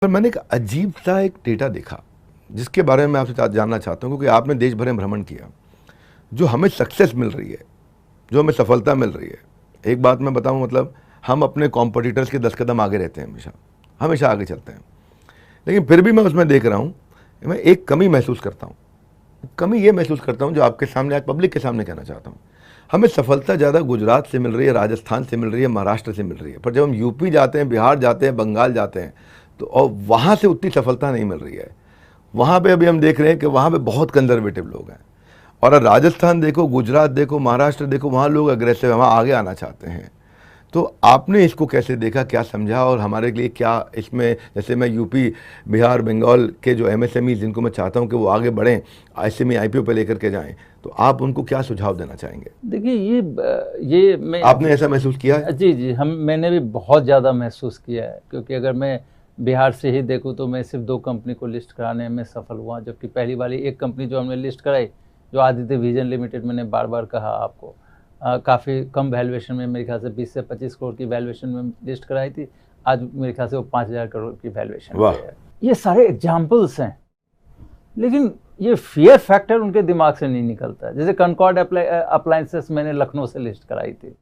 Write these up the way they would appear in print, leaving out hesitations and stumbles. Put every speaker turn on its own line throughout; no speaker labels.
पर मैंने एक अजीब सा एक डेटा देखा जिसके बारे में मैं आपसे जानना चाहता हूँ, क्योंकि आपने देश भर में भ्रमण किया। जो हमें सक्सेस मिल रही है, जो हमें सफलता मिल रही है, एक बात मैं बताऊँ, मतलब हम अपने कॉम्पिटिटर्स के 10 कदम आगे रहते हैं, हमेशा हमेशा आगे चलते हैं। लेकिन फिर भी मैं उसमें देख रहा हूँ, मैं एक कमी महसूस करता हूँ। कमी ये महसूस करता हूँ जो आपके सामने आज पब्लिक के सामने कहना चाहता हूँ। हमें सफलता ज़्यादा गुजरात से मिल रही है, राजस्थान से मिल रही है, महाराष्ट्र से मिल रही है, पर जब हम यूपी जाते हैं, बिहार जाते हैं, बंगाल जाते हैं, तो और वहाँ से उतनी सफलता नहीं मिल रही है। वहाँ पे अभी हम देख रहे हैं कि वहाँ पे बहुत कंजर्वेटिव लोग हैं। और राजस्थान देखो, गुजरात देखो, महाराष्ट्र देखो, वहाँ लोग अग्रेसिव हैं, वहाँ आगे आना चाहते हैं। तो आपने इसको कैसे देखा, क्या समझा, और हमारे लिए क्या इसमें, जैसे मैं यूपी, बिहार, बंगाल के जो एमएसएमई जिनको मैं चाहता हूँ कि वो आगे बढ़ें, एसएमई आईपीओ पे लेकर के जाएं, तो आप उनको क्या सुझाव देना चाहेंगे?
देखिए ये मैं
आपने ऐसा महसूस किया है?
जी मैंने भी बहुत ज़्यादा महसूस किया है, क्योंकि अगर मैं बिहार से ही देखूँ तो मैं सिर्फ 2 कंपनी को लिस्ट कराने में सफल हुआ, जबकि पहली वाली एक कंपनी जो हमने लिस्ट कराई, जो आदित्य विजन लिमिटेड, मैंने बार बार कहा आपको, काफ़ी कम वैल्यूएशन में, मेरे ख्याल से 20 से 25 करोड़ की वैल्यूएशन में लिस्ट कराई थी। आज मेरे ख्याल से वो 5,000 करोड़ की वैल्यूएशन पे है। ये सारे एग्जाम्पल्स हैं, लेकिन ये फियर फैक्टर उनके दिमाग से नहीं निकलता है। जैसे कॉनकॉर्ड अप्लायंसेस मैंने लखनऊ से लिस्ट कराई थी,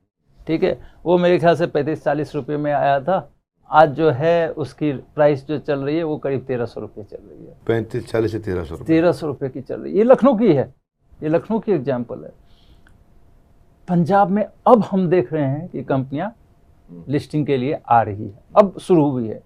ठीक है, वो मेरे ख्याल से 35-40 रुपये में आया था। आज जो है उसकी प्राइस जो चल रही है वो करीब 1300 रुपये चल रही है।
35-40 से 1300
1300 रुपये की चल रही है। ये लखनऊ की है, ये लखनऊ की एग्जाम्पल है। पंजाब में अब हम देख रहे हैं कि कंपनियां लिस्टिंग के लिए आ रही है, अब शुरू हुई है।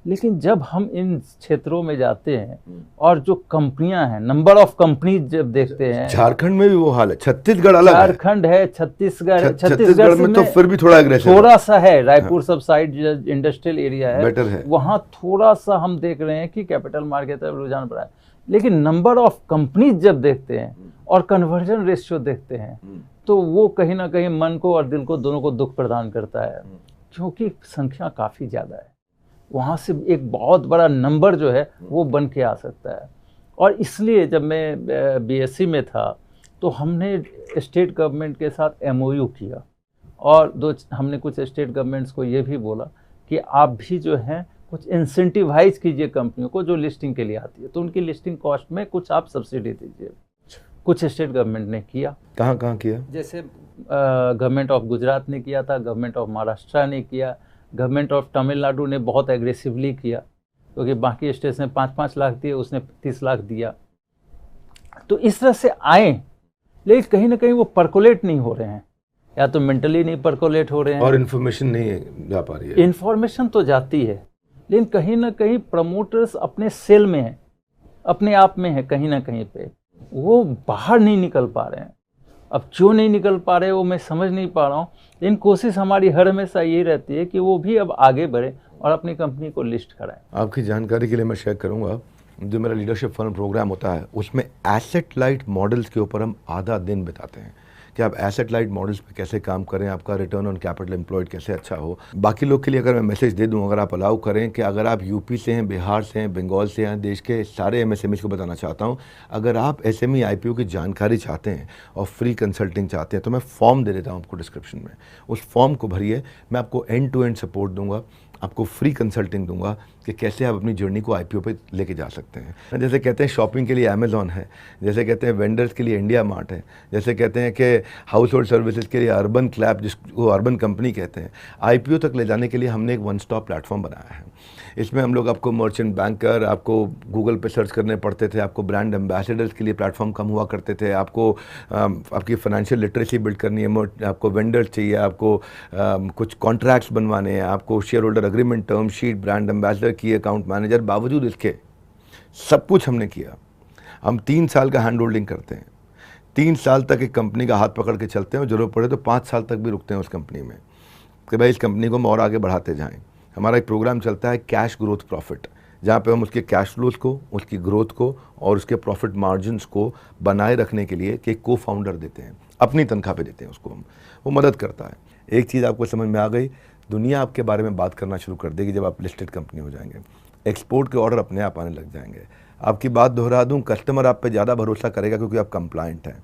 लेकिन जब हम इन क्षेत्रों में जाते हैं और जो कंपनियां हैं, नंबर ऑफ कंपनीज जब देखते हैं,
झारखंड में भी वो हाल है, छत्तीसगढ़ अलग है।
झारखंड है,
छत्तीसगढ़ में तो फिर भी थोड़ा एग्रेसिव,
थोड़ा सा है। रायपुर सब साइड इंडस्ट्रियल एरिया है,
बेटर है,
वहां थोड़ा सा हम देख रहे हैं कि कैपिटल मार्केट तरफ रुझान बढ़ा है। लेकिन नंबर ऑफ कंपनीज जब देखते हैं और कन्वर्जन रेशियो देखते हैं, तो वो कहीं ना कहीं मन को और दिल को, दोनों को दुख प्रदान करता है, क्योंकि संख्या काफ़ी ज़्यादा है। वहाँ से एक बहुत बड़ा नंबर जो है वो बन के आ सकता है। और इसलिए जब मैं बीएससी में था तो हमने स्टेट गवर्नमेंट के साथ एमओयू किया, और हमने कुछ स्टेट गवर्नमेंट्स को ये भी बोला कि आप भी जो है कुछ इंसेंटिवाइज कीजिए कंपनियों को जो लिस्टिंग के लिए आती है, तो उनकी लिस्टिंग कॉस्ट में कुछ आप सब्सिडी दीजिए। कुछ स्टेट गवर्नमेंट ने किया।
कहाँ किया?
जैसे गवर्नमेंट ऑफ गुजरात ने किया था, गवर्नमेंट ऑफ महाराष्ट्र ने किया, गवर्नमेंट ऑफ तमिलनाडु ने बहुत एग्रेसिवली किया, क्योंकि बाकी स्टेट्स ने 5-5 लाख दिए, उसने 30 लाख दिया। तो इस तरह से आए, लेकिन कहीं ना कहीं वो परकोलेट नहीं हो रहे हैं, या तो मेंटली नहीं परकोलेट हो रहे हैं,
और इन्फॉर्मेशन नहीं जा पा रही है।
इन्फॉर्मेशन तो जाती है, लेकिन कहीं ना कहीं प्रमोटर्स अपने सेल में हैं, अपने आप में है, कहीं ना कहीं पे वो बाहर नहीं निकल पा रहे हैं। अब क्यों नहीं निकल पा रहे वो मैं समझ नहीं पा रहा हूँ, लेकिन कोशिश हमारी हर हमेशा यही रहती है कि वो भी अब आगे बढ़े और अपनी कंपनी को लिस्ट कराएं।
आपकी जानकारी के लिए मैं शेयर करूँगा, जो मेरा लीडरशिप फंड प्रोग्राम होता है उसमें एसेट लाइट मॉडल्स के ऊपर हम आधा दिन बिताते हैं कि आप एसेट लाइट मॉडल्स पे कैसे काम करें, आपका रिटर्न ऑन कैपिटल एम्प्लॉयड कैसे अच्छा हो। बाकी लोग के लिए अगर मैं मैसेज दे दूं, अगर आप अलाउ करें, कि अगर आप यूपी से हैं, बिहार से हैं, बंगाल से हैं, देश के सारे एमएसएमई को बताना चाहता हूं, अगर आप एसएमई आईपीओ की जानकारी चाहते हैं और फ्री कंसल्टिंग चाहते हैं, तो मैं फॉर्म दे देता हूँ आपको डिस्क्रिप्शन में। उस फॉर्म को भरिए, मैं आपको एंड टू एंड सपोर्ट दूंगा, आपको फ्री कंसल्टिंग दूंगा कि कैसे आप अपनी जर्नी को आईपीओ पे लेके जा सकते हैं। जैसे कहते हैं शॉपिंग के लिए अमेज़ॉन है, जैसे कहते हैं वेंडर्स के लिए इंडिया मार्ट है, जैसे कहते हैं कि हाउस होल्ड सर्विसेज के लिए अर्बन क्लैप, जिसको अर्बन कंपनी कहते हैं, आईपीओ तक ले जाने के लिए हमने एक वन स्टॉप प्लेटफॉर्म बनाया है। इसमें हम लोग, आपको मर्चेंट बैंकर, आपको गूगल पे सर्च करने पड़ते थे, आपको ब्रांड एम्बेसडर्स के लिए प्लेटफॉर्म कम हुआ करते थे, आपको आपकी फाइनेंशियल लिटरेसी बिल्ड करनी है, आपको वेंडर्स चाहिए, आपको कुछ कॉन्ट्रैक्ट्स बनवाने हैं, आपको share holder agreement, term sheet, brand ambassador की, अकाउंट मैनेजर। बावजूद इसके सब कुछ हमने किया। हम 3 साल का हैंड होल्डिंग करते हैं, 3 साल तक एक कंपनी का हाथ पकड़ के चलते हैं, और जरूरत पड़े तो 5 साल तक भी रुकते हैं उस कंपनी में कि भाई इस कंपनी को हम और आगे बढ़ाते जाएं। हमारा एक प्रोग्राम चलता है कैश ग्रोथ प्रॉफिट, जहाँ पे हम उसके कैश फ्लोज को, उसकी ग्रोथ को और उसके प्रॉफिट मार्जिन्स को बनाए रखने के लिए कि को फाउंडर देते हैं, अपनी तनख्वाह पे देते हैं उसको हम, वो मदद करता है। एक चीज़ आपको समझ में आ गई, दुनिया आपके बारे में बात करना शुरू कर देगी जब आप लिस्टेड कंपनी हो जाएंगे। एक्सपोर्ट के ऑर्डर अपने आप आने लग जाएंगे। आपकी बात दोहरा दूं, कस्टमर आप पे ज़्यादा भरोसा करेगा क्योंकि आप कंप्लायंट हैं।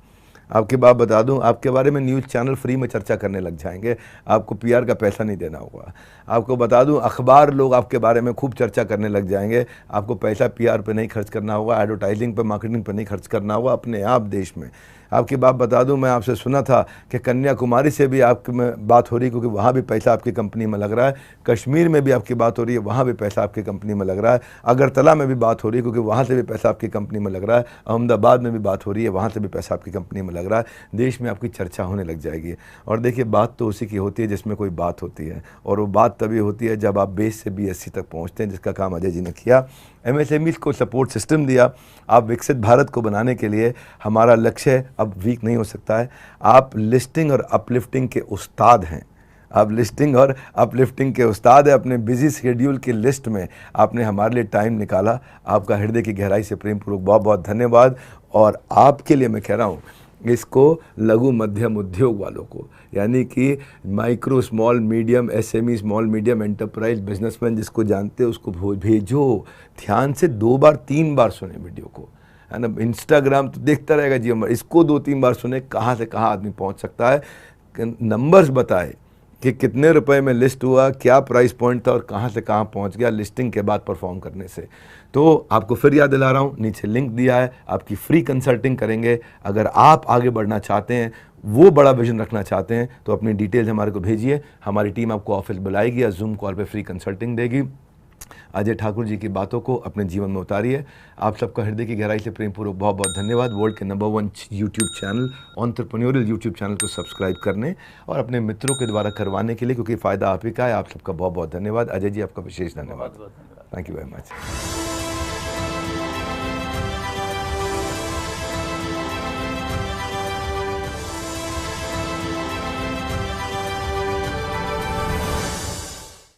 आपकी बात बता दूं, आपके बारे में न्यूज़ चैनल फ्री में चर्चा करने लग जाएंगे, आपको पीआर का पैसा नहीं देना होगा। आपको बता दूं, अखबार लोग आपके बारे में खूब चर्चा करने लग जाएंगे, आपको पैसा पीआर पे नहीं खर्च करना होगा, एडवर्टाइजिंग पे, मार्केटिंग पे नहीं खर्च करना होगा, अपने आप देश में। आपकी बात बता दूं, मैं आपसे सुना था कि कन्याकुमारी से भी आपकी में बात हो रही है, क्योंकि वहाँ भी पैसा आपकी कंपनी में लग रहा है। कश्मीर में भी आपकी बात हो रही है, वहाँ भी पैसा आपकी कंपनी में लग रहा है। अगरतला में भी बात हो रही है, क्योंकि वहाँ से भी पैसा आपकी कंपनी में लग रहा है। अहमदाबाद में भी बात हो रही है, वहाँ से भी पैसा आपकी कंपनी में लग रहा है। देश में आपकी चर्चा होने लग जाएगी। और देखिए, बात तो उसी की होती है जिसमें कोई बात होती है, और वो बात तभी होती है जब आप बेस से BSc तक पहुँचते हैं, जिसका काम अजय जी ने किया। MSMEs को सपोर्ट सिस्टम दिया। आप विकसित भारत को बनाने के लिए हमारा लक्ष्य अब वीक नहीं हो सकता है। आप लिस्टिंग और अपलिफ्टिंग के उस्ताद हैं, आप लिस्टिंग और अपलिफ्टिंग के उस्ताद हैं। अपने बिजी शेड्यूल की लिस्ट में आपने हमारे लिए टाइम निकाला, आपका हृदय की गहराई से प्रेम पूर्वक बहुत बहुत धन्यवाद। और आपके लिए मैं कह रहा हूँ, इसको लघु मध्यम उद्योग वालों को, यानी कि micro small medium SME small medium enterprise businessman जिसको जानते हैं, उसको भेजो। ध्यान से 2 बार 3 बार सुने वीडियो को, है ना। इंस्टाग्राम तो देखता रहेगा जी, इसको 2-3 बार सुने, कहाँ से कहाँ आदमी पहुँच सकता है। नंबर्स बताए कि कितने रुपए में लिस्ट हुआ, क्या प्राइस पॉइंट था और कहाँ से कहाँ पहुँच गया लिस्टिंग के बाद परफॉर्म करने से। तो आपको फिर याद दिला रहा हूँ, नीचे लिंक दिया है, आपकी फ्री कंसल्टिंग करेंगे। अगर आप आगे बढ़ना चाहते हैं, वो बड़ा विजन रखना चाहते हैं, तो अपनी डिटेल्स हमारे को भेजिए। हमारी टीम आपको ऑफिस बुलाएगी या जूम कॉल पे फ्री कंसल्टिंग देगी। अजय ठाकुर जी की बातों को अपने जीवन में उतारिए। आप सबका हृदय की गहराई से प्रेम पूर्वक बहुत बहुत धन्यवाद। वर्ल्ड के number 1 YouTube channel, entrepreneurial YouTube channel को सब्सक्राइब करने और अपने मित्रों के द्वारा करवाने के लिए, क्योंकि फ़ायदा आप ही का है। आप सबका बहुत बहुत धन्यवाद। अजय जी, आपका विशेष धन्यवाद। Thank you very much.